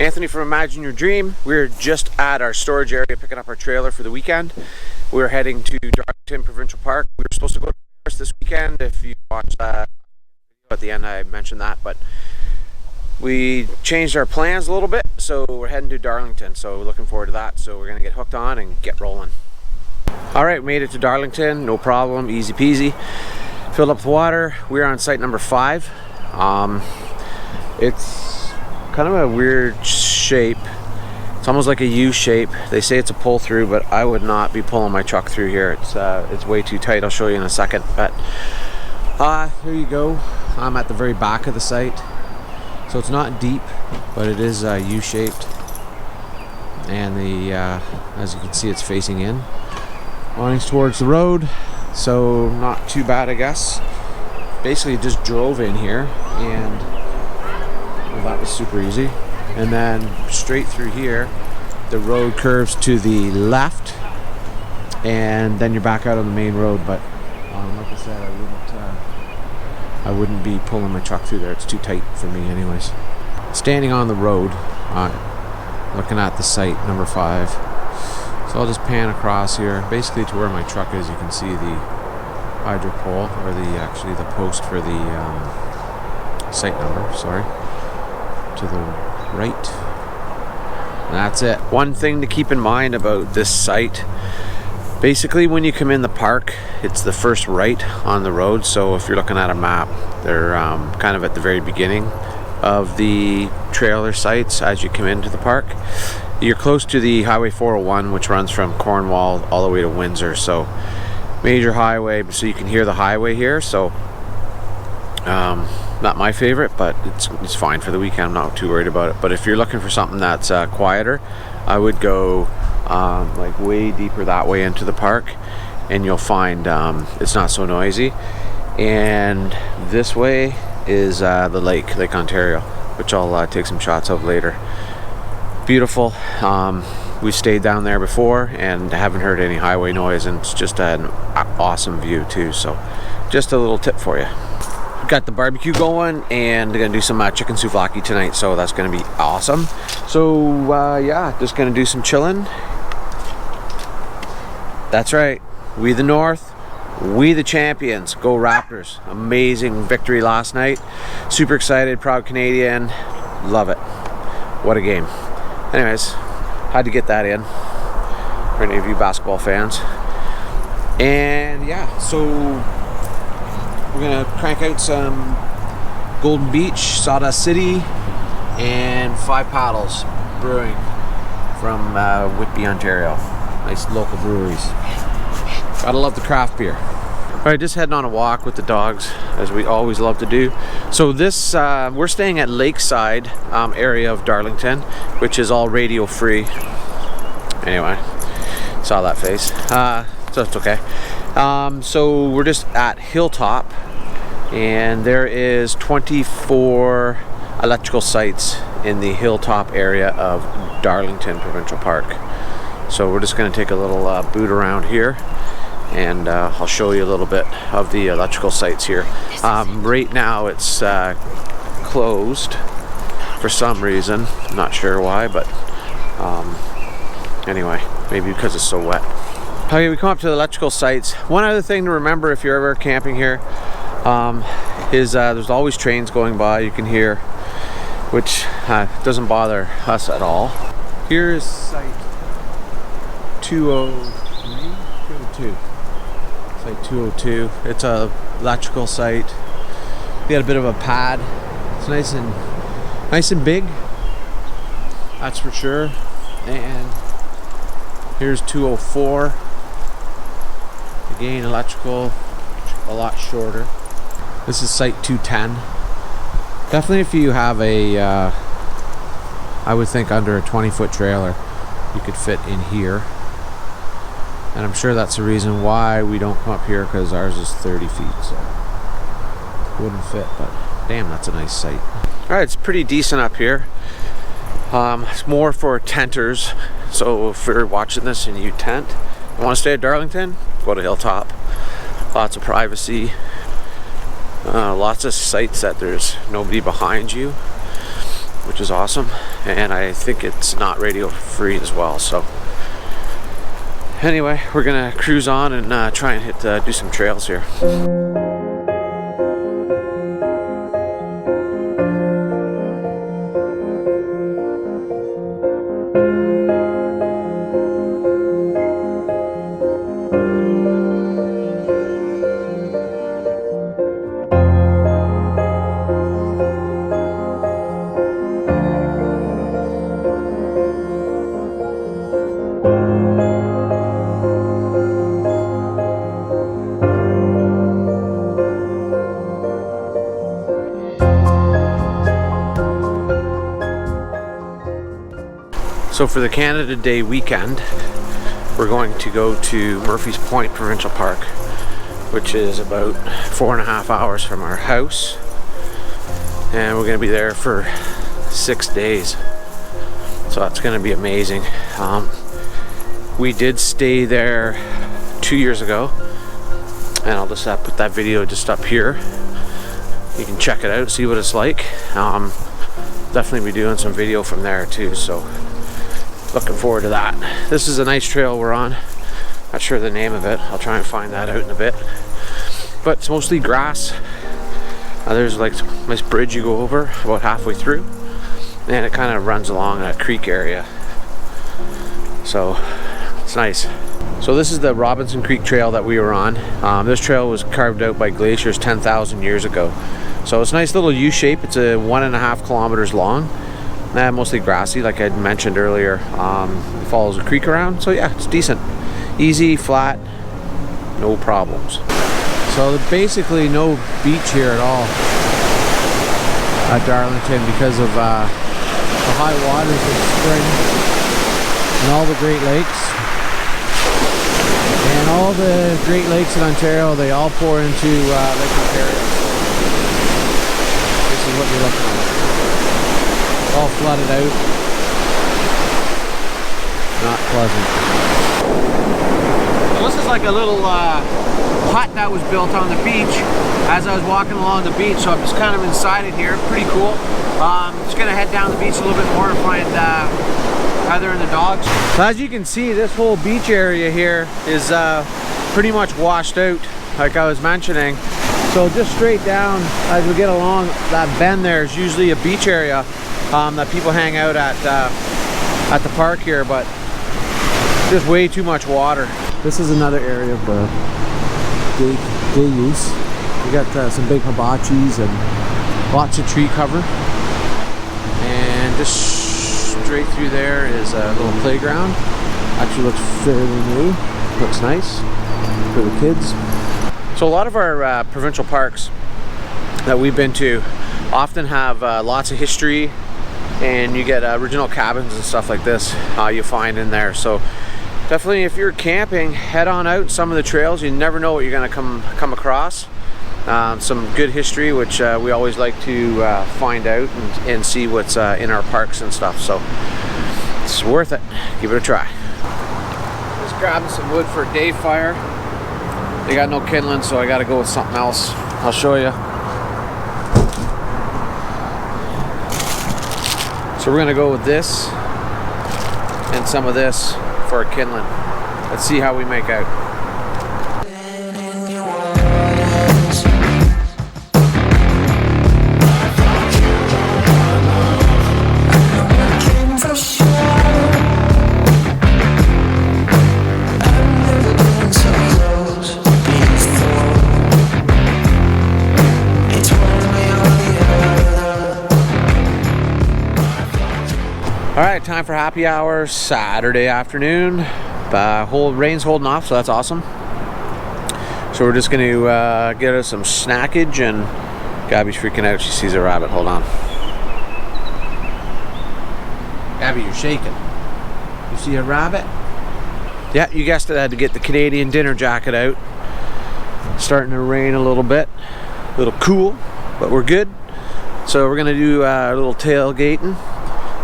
Anthony from Imagine Your Dream. We're just at our storage area picking up our trailer for the weekend. We're heading to Darlington Provincial Park. We were supposed to go to Paris this weekend. If you watched that at the end, I mentioned that, but we changed our plans a little bit, so we're heading to Darlington. So we're looking forward to that. So we're gonna get hooked on and get rolling. All right, made it to Darlington, no problem, easy peasy. Filled up with water. We're on site number 5. It's kind of a weird shape. It's almost like a U shape. They say it's a pull through, but I would not be pulling my truck through here. It's way too tight. I'll show you in a second. But here you go. I'm at the very back of the site, so it's not deep, but it is U-shaped. And the as you can see, it's facing in, awnings towards the road, so not too bad, I guess. Basically, just drove in here, and well, that was super easy. And then straight through here, the road curves to the left, and then you're back out on the main road. But like I said, I wouldn't be pulling my truck through there. It's too tight for me anyways. Standing on the road, looking at the site number 5. So I'll just pan across here, basically to where my truck is. You can see the hydro pole, or actually the post for the site number, sorry, to the right. And that's it. One thing to keep in mind about this site, basically when you come in the park, it's the first right on the road. So if you're looking at a map, they're kind of at the very beginning of the trailer sites as you come into the park. You're close to the Highway 401, which runs from Cornwall all the way to Windsor. So major highway, so you can hear the highway here. So not my favorite, but it's fine for the weekend. I'm not too worried about it. But if you're looking for something that's quieter, I would go like way deeper that way into the park, and you'll find it's not so noisy. And this way is the Lake Ontario, which I'll take some shots of later. Beautiful. We stayed down there before and haven't heard any highway noise, and it's just an awesome view too. So just a little tip for you. Got the barbecue going, and we're gonna do some chicken souvlaki tonight, so that's gonna be awesome. So yeah, just gonna do some chilling. That's right, we the North, we the champions. Go Raptors. Amazing victory last night. Super excited, proud Canadian. Love it. What a game. Anyways, had to get that in for any of you basketball fans. And yeah, so we're gonna crank out some Golden Beach, Sawdust City, and 5 Paddles Brewing from Whitby, Ontario. Nice local breweries. Gotta love the craft beer. Alright, just heading on a walk with the dogs, as we always love to do. So this, we're staying at Lakeside area of Darlington, which is all radio free. Anyway, saw that face. So it's okay. So we're just at Hilltop, and there is 24 electrical sites in the Hilltop area of Darlington Provincial Park. So we're just going to take a little boot around here, and I'll show you a little bit of the electrical sites here. Right now it's closed for some reason, not sure why, but anyway, maybe because it's so wet. Okay, we come up to the electrical sites. One other thing to remember if you're ever camping here is there's always trains going by, you can hear, which doesn't bother us at all. Here is site 202. Site 202. It's a electrical site. We got a bit of a pad. It's nice and big. That's for sure. And here's 204. Again, electrical, a lot shorter. This is site 210. Definitely, if you have a, I would think under a 20-foot trailer, you could fit in here. And I'm sure that's the reason why we don't come up here, because ours is 30 feet, so wouldn't fit. But damn, that's a nice site. All right, it's pretty decent up here. It's more for tenters. So if you're watching this and you tent, you want to stay at Darlington, go to Hilltop. Lots of privacy. Lots of sites that there's nobody behind you. which is awesome, and I think it's not radio free as well. So anyway, we're gonna cruise on and try and do some trails here. So for the Canada Day weekend, we're going to go to Murphy's Point Provincial Park, which is about 4.5 hours from our house, and we're going to be there for 6 days. So that's going to be amazing. We did stay there 2 years ago, and I'll just put that video just up here. You can check it out, see what it's like. Definitely be doing some video from there too, so looking forward to that. This is a nice trail we're on. Not sure the name of it. I'll try and find that out in a bit. But it's mostly grass. There's like a nice bridge you go over about halfway through, and it kind of runs along a creek area. So it's nice. So this is the Robinson Creek Trail that we were on. This trail was carved out by glaciers 10,000 years ago. So it's a nice little U-shape. It's 1.5 kilometers long. Mostly grassy, like I mentioned earlier. It follows a creek around, so yeah, it's decent. Easy, flat, no problems. So basically no beach here at all at Darlington because of the high waters of spring and all the Great Lakes. And all the Great Lakes in Ontario, they all pour into Lake Ontario. This is what you're looking at. All flooded out. Not pleasant. Well, this is like a little hut that was built on the beach as I was walking along the beach, so I'm just kind of inside it here. Pretty cool. Just gonna head down the beach a little bit more and find Heather and the dogs. So as you can see, this whole beach area here is pretty much washed out, like I was mentioning. So just straight down as we get along, that bend there is usually a beach area that people hang out at the park here, but just way too much water. This is another area of day use. We got some big hibachis and lots of tree cover, and just straight through there is a little playground. Actually looks fairly new, looks nice for the kids. So a lot of our provincial parks that we've been to often have lots of history, and you get original cabins and stuff like this you find in there. So definitely, if you're camping, head on out some of the trails. You never know what you're going to come across. Some good history, which we always like to find out and see what's in our parks and stuff. So it's worth it. Give it a try. Just grabbing some wood for a day fire. They got no kindling, so I got to go with something else. I'll show you. So we're gonna go with this and some of this for a kindling. Let's see how we make out. Alright, time for happy hour Saturday afternoon. Rain's holding off, so that's awesome. So we're just going to get us some snackage, and Gabby's freaking out. She sees a rabbit. Hold on. Gabby, you're shaking. You see a rabbit? Yeah, you guessed it. I had to get the Canadian dinner jacket out. Starting to rain a little bit. A little cool, but we're good. So we're going to do a little tailgating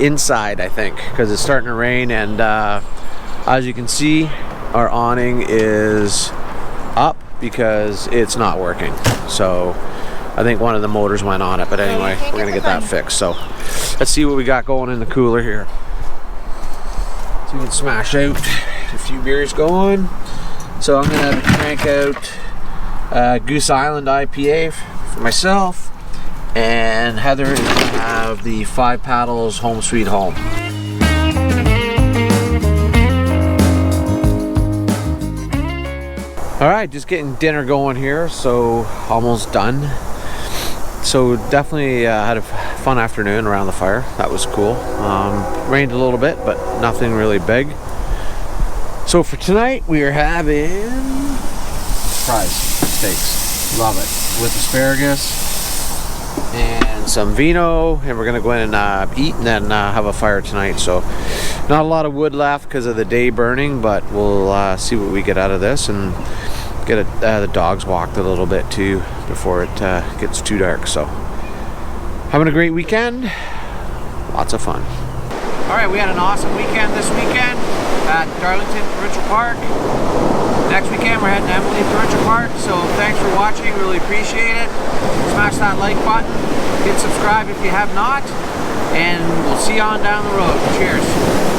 inside, I think, because it's starting to rain, and as you can see, our awning is up because it's not working. So I think one of the motors went on it, but anyway, we're gonna get that fixed. So let's see what we got going in the cooler here. So we can smash out a few beers going. So I'm gonna crank out Goose Island IPA for myself, and Heather is gonna have the 5 Paddles Home Sweet Home. All right, just getting dinner going here, so almost done. So definitely had a fun afternoon around the fire. That was cool. Rained a little bit, but nothing really big. So for tonight, we are having fries, steaks. Love it. With asparagus and some vino, and we're gonna go in and eat and then have a fire tonight. So not a lot of wood left because of the day burning, but we'll see what we get out of this and get the dogs walked a little bit too before it gets too dark. So having a great weekend, lots of fun. All right, we had an awesome weekend this weekend at Darlington Provincial Park. Next weekend we're heading to Emily Provincial Park. So thanks for watching, really appreciate it. Smash that like button, hit subscribe if you have not, and we'll see you on down the road. Cheers.